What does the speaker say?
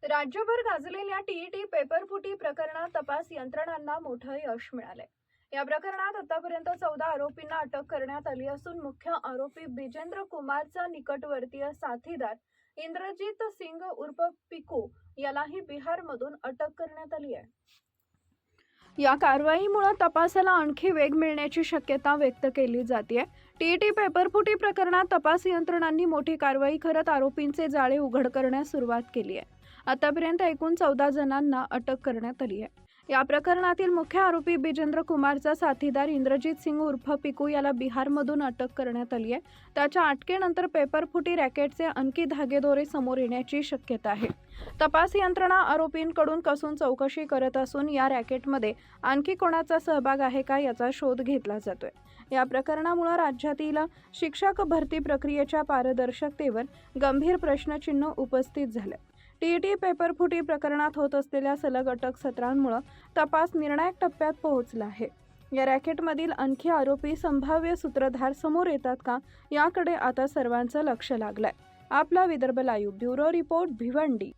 राज्यभर गाजलेल्या टीईटी पेपरफुटी प्रकरणात तपास यंत्रणांना मोठं यश मिळालंय। या प्रकरणात आतापर्यंत 14 आरोपींना अटक करण्यात आली असून मुख्य आरोपी बिजेंद्र कुमारचा निकटवर्तीय साथीदार इंद्रजीत सिंग उर्फ पिकू यालाही बिहारमधून अटक करण्यात आली आहे। या कारवाईमुळे तपासाला आणखी वेग मिळण्याची शक्यता व्यक्त केली जाते। टीईटी पेपरफुटी प्रकरणात तपास यंत्रणांनी मोठी कारवाई करत आरोपींचे जाळे उघड करण्यास सुरुवात केली आहे। आतापर्यंत एकूण 14 जणांना अटक करण्यात आली आहे। या प्रकरणातील मुख्य आरोपी बिजेंद्र कुमारचा साथीदार इंद्रजीत सिंग उर्फ पिकू याला बिहारमधून अटक करण्यात आली आहे। त्याच्या अटकेनंतर पेपरफुटी रॅकेटचे आणखी धागेदोरे समोर येण्याची शक्यता आहे। तपास यंत्रणा आरोपींकडून कसून चौकशी करत असून या रॅकेटमध्ये आणखी कोणाचा सहभाग आहे का याचा शोध घेतला जातोय। या प्रकरणामुळे राज्यातील शिक्षक भरती प्रक्रियेच्या पारदर्शकतेवर गंभीर प्रश्नचिन्ह उपस्थित झाले। टीईटी पेपरफुटी प्रकरणात होत असलेल्या सलग अटक सत्रांमुळे तपास निर्णायक टप्प्यात पोहोचला आहे। या रॅकेटमधील आणखी आरोपी संभाव्य सूत्रधार समोर येतात का याकडे आता सर्वांचं लक्ष लागलंय। आपला Vidarbha live bureau report Bhiwandi.